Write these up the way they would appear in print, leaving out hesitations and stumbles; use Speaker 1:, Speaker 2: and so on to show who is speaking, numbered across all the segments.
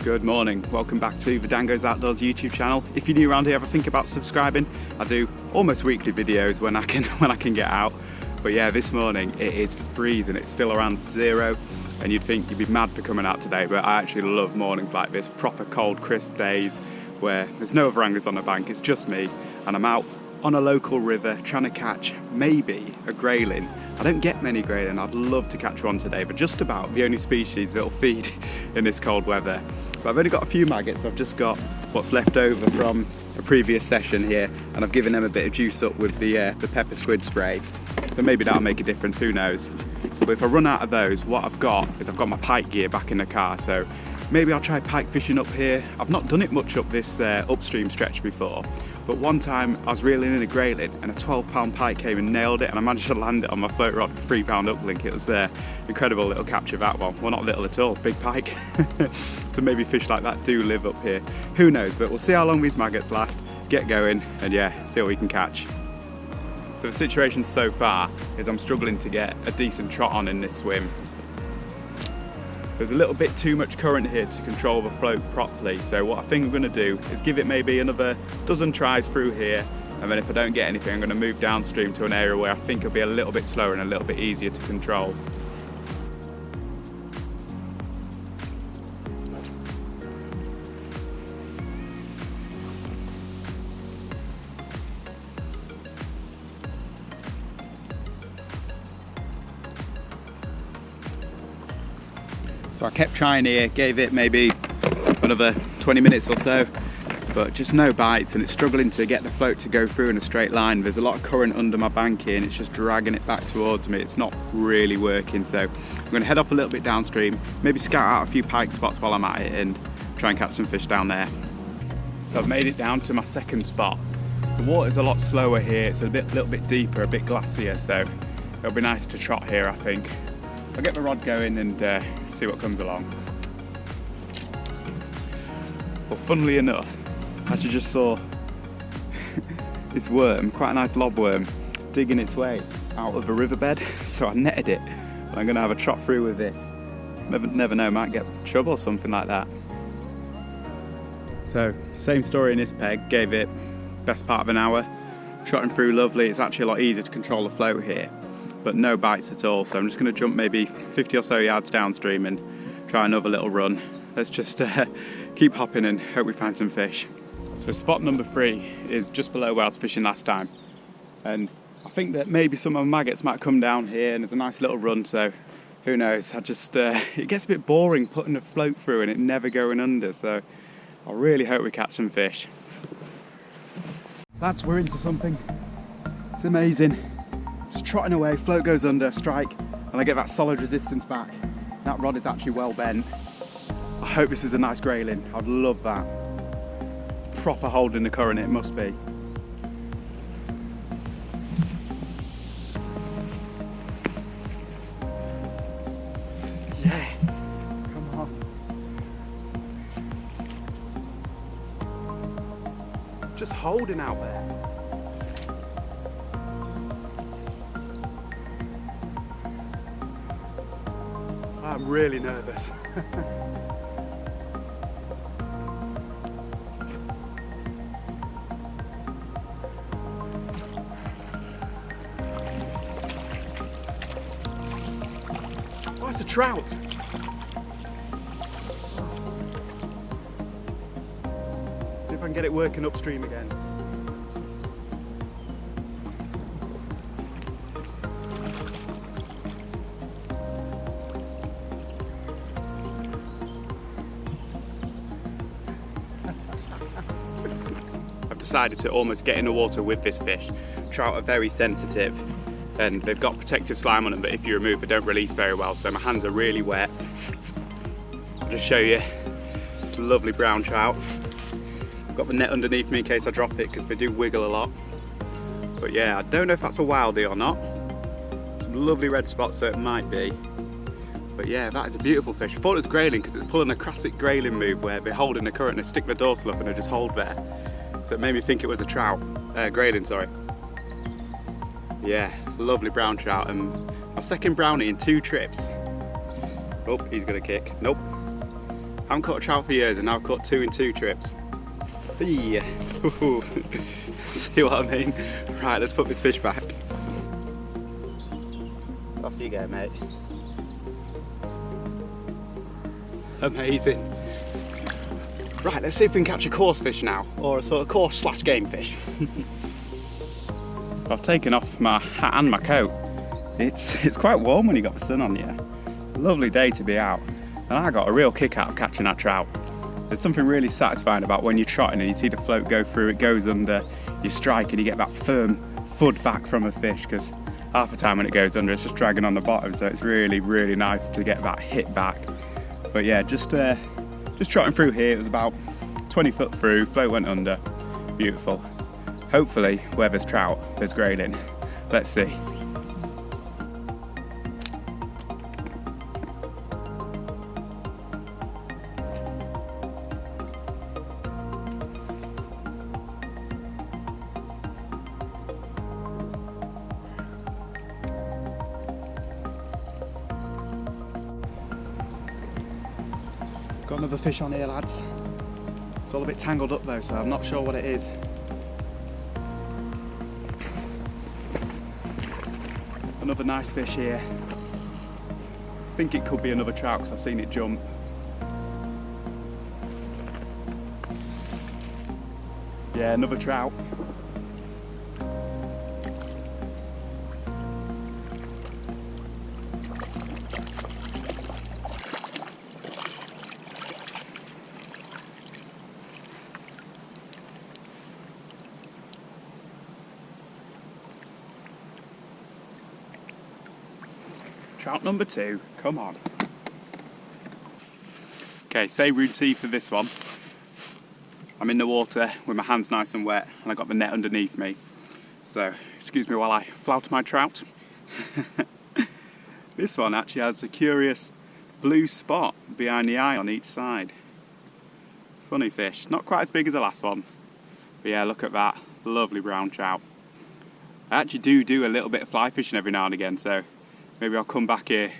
Speaker 1: Good morning, welcome back to the DanGoesOutdoors YouTube channel. If you're new around here, have a think about subscribing. I do almost weekly videos when I can get out. But yeah, this morning it is freezing, it's still around 0, and you'd think you'd be mad for coming out today, but I actually love mornings like this, proper cold, crisp days where there's no other anglers on the bank, it's just me, and I'm out on a local river trying to catch maybe a grayling. I don't get many grayling, I'd love to catch one today, but just about the only species that'll feed in this cold weather. But I've only got a few maggots. I've just got what's left over from a previous session here, and I've given them a bit of juice up with the pepper squid spray. So maybe that'll make a difference, who knows. But if I run out of those, what I've got is I've got my pike gear back in the car, so maybe I'll try pike fishing up here. I've not done it much up this upstream stretch before, but one time I was reeling in a grayling and a 12-pound pike came and nailed it, and I managed to land it on my float rod with 3-pound uplink. It was incredible little capture, that one. Well, not little at all, big pike. So maybe fish like that do live up here. Who knows, but we'll see how long these maggots last, get going, and yeah, see what we can catch. So the situation so far is I'm struggling to get a decent trot on in this swim. There's a little bit too much current here to control the float properly, so what I think I'm going to do is give it maybe another dozen tries through here, and then if I don't get anything I'm going to move downstream to an area where I think it'll be a little bit slower and a little bit easier to control. So I kept trying here, gave it maybe another 20 minutes or so, but just no bites, and it's struggling to get the float to go through in a straight line. There's a lot of current under my bank here and it's just dragging it back towards me. It's not really working, so I'm going to head off a little bit downstream, maybe scout out a few pike spots while I'm at it and try and catch some fish down there. So I've made it down to my second spot. The water's a lot slower here, it's a little bit deeper, a bit glassier, so it'll be nice to trot here, I think. I'll get the rod going and see what comes along. But funnily enough, I actually just saw this worm, quite a nice lobworm, digging its way out of a riverbed, so I netted it. And I'm going to have a trot through with this. Never know, might get trouble or something like that. So, same story in this peg, gave it best part of an hour, trotting through lovely. It's actually a lot easier to control the float here, but no bites at all, so I'm just going to jump maybe 50 or so yards downstream and try another little run. Let's just keep hopping and hope we find some fish. So spot number 3 is just below where I was fishing last time, and I think that maybe some of my maggots might come down here, and there's a nice little run, so who knows. It gets a bit boring putting a float through and it never going under, so I really hope we catch some fish. Lads, we're into something. It's amazing. Just trotting away, float goes under, strike, and I get that solid resistance back. That rod is actually well bent. I hope this is a nice grayling. I'd love that. Proper hold in the current, it must be. Yes! Come on. Just holding out there. I'm really nervous. Oh, it's a trout. See if I can get it working upstream again. Decided to almost get in the water with this fish. Trout are very sensitive and they've got protective slime on them, but if you remove it, they don't release very well, so my hands are really wet. I'll just show you this lovely brown trout. I've got the net underneath me in case I drop it because they do wiggle a lot. But yeah, I don't know if that's a wildie or not. Some lovely red spots, so it might be. But yeah, that is a beautiful fish. I thought it was grayling because it's pulling a classic grayling move where they're holding the current and they stick the dorsal up and they just hold there. So it made me think it was a trout, grayling, sorry. Yeah, lovely brown trout, and my second brownie in 2 trips. Oh, he's gonna kick. Nope. haven't caught a trout for years and now I've caught 2 in 2 trips. Yeah. See what I mean? Right, let's put this fish back. Off you go, mate. Amazing. Right, let's see if we can catch a coarse fish now, or a sort of coarse / game fish. I've taken off my hat and my coat. It's quite warm when you got the sun on you. Lovely day to be out, and I got a real kick out of catching that trout. There's something really satisfying about when you're trotting and you see the float go through, it goes under, you strike and you get that firm thud back from a fish, because half the time when it goes under it's just dragging on the bottom, so it's really, really nice to get that hit back. But yeah, just trotting through here, it was about 20 foot through, float went under, beautiful. Hopefully where there's trout, there's grayling. Let's see. Got another fish on here, lads. It's all a bit tangled up though, so I'm not sure what it is. Another nice fish here. I think it could be another trout because I've seen it jump. Yeah, another trout. Trout number 2, come on. Okay, say routine for this one. I'm in the water with my hands nice and wet and I got the net underneath me. So, excuse me while I flout my trout. This one actually has a curious blue spot behind the eye on each side. Funny fish, not quite as big as the last one. But yeah, look at that, lovely brown trout. I actually do a little bit of fly fishing every now and again, so maybe I'll come back here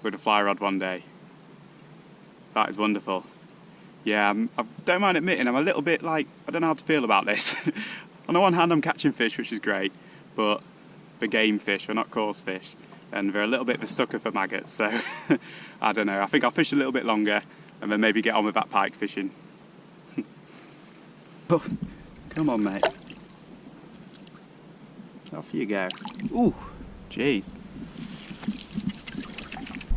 Speaker 1: with a fly rod one day. That is wonderful. Yeah, I don't mind admitting I'm a little bit like, I don't know how to feel about this. On the one hand I'm catching fish, which is great, but the game fish, or not coarse fish, and they're a little bit of a sucker for maggots, so I don't know. I think I'll fish a little bit longer and then maybe get on with that pike fishing. Oh, come on mate. Off you go. Ooh, jeez.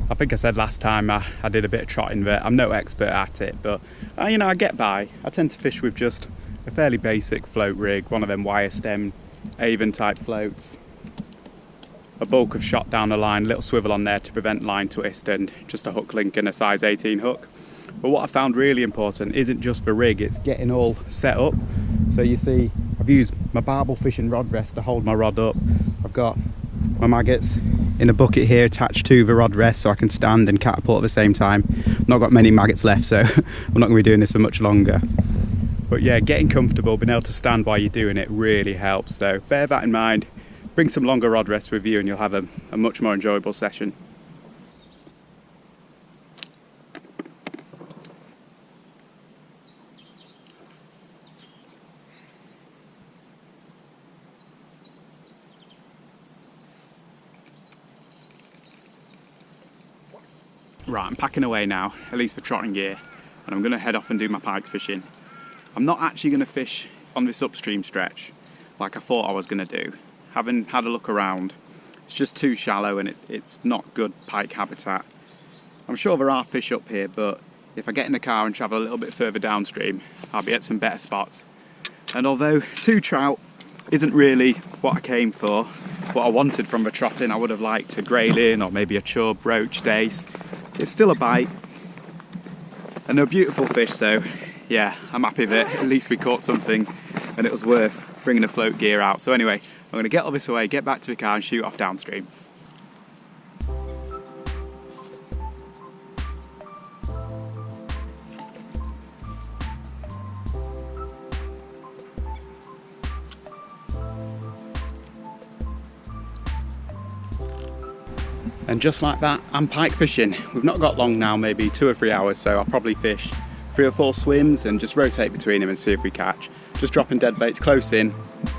Speaker 1: I think I said last time I did a bit of trotting, but I'm no expert at it, but you know, I get by. I tend to fish with just a fairly basic float rig, one of them wire stem Avon type floats, a bulk of shot down the line, a little swivel on there to prevent line twist, and just a hook link and a size 18 hook. But what I found really important isn't just the rig, it's getting all set up. So you see, I've used my barbel fishing rod rest to hold my rod up. I've got my maggots in a bucket here attached to the rod rest so I can stand and catapult at the same time. Not got many maggots left, so I'm not going to be doing this for much longer. But yeah, getting comfortable, being able to stand while you're doing it really helps. So bear that in mind, bring some longer rod rests with you and you'll have a much more enjoyable session. Right, I'm packing away now, at least for trotting gear, and I'm going to head off and do my pike fishing. I'm not actually going to fish on this upstream stretch like I thought I was going to do. Having had a look around, it's just too shallow and it's not good pike habitat. I'm sure there are fish up here, but if I get in the car and travel a little bit further downstream, I'll be at some better spots. And although 2 trout isn't really what I came for, what I wanted from the trotting, I would have liked a grayling or maybe a chub, roach, dace. It's still a bite, and they're beautiful fish, so yeah, I'm happy that at least we caught something and it was worth bringing the float gear out. So anyway, I'm going to get all this away, get back to the car and shoot off downstream. And just like that, I'm pike fishing. We've not got long now, maybe 2 or 3 hours, so I'll probably fish 3 or 4 swims and just rotate between them and see if we catch. Just dropping dead baits close in,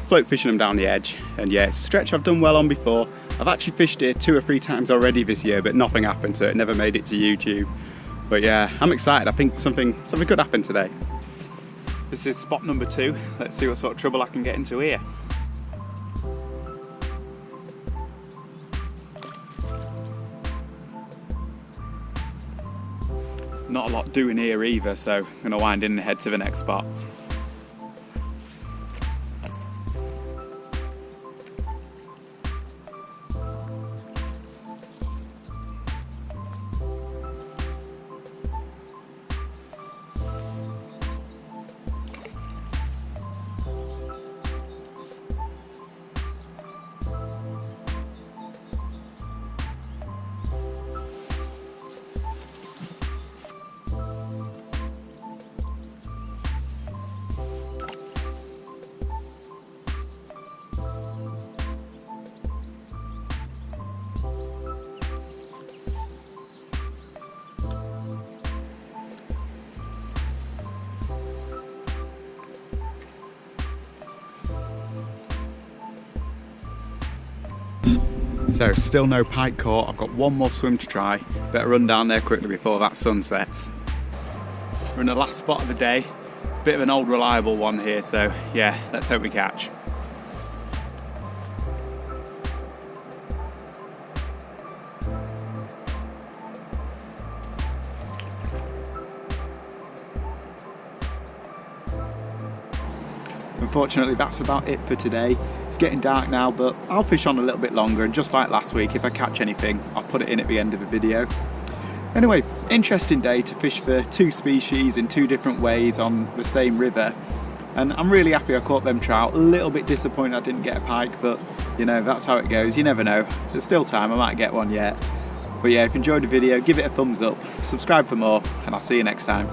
Speaker 1: float fishing them down the edge. And yeah, it's a stretch I've done well on before. I've actually fished it 2 or 3 times already this year, but nothing happened to it, never made it to YouTube. But yeah, I'm excited. I think something could happen today. This is spot number 2. Let's see what sort of trouble I can get into here. Not a lot doing here either, so I'm going to wind in and head to the next spot. So still no pike caught. I've got one more swim to try. Better run down there quickly before that sun sets. We're in the last spot of the day. Bit of an old reliable one here, so yeah, let's hope we catch. Unfortunately, that's about it for today. It's getting dark now, but I'll fish on a little bit longer, and just like last week, if I catch anything, I'll put it in at the end of the video. Anyway, interesting day to fish for 2 species in 2 different ways on the same river. And I'm really happy I caught them trout. A little bit disappointed I didn't get a pike, but you know, that's how it goes. You never know. There's still time, I might get one yet. But yeah, if you enjoyed the video, give it a thumbs up, subscribe for more, and I'll see you next time.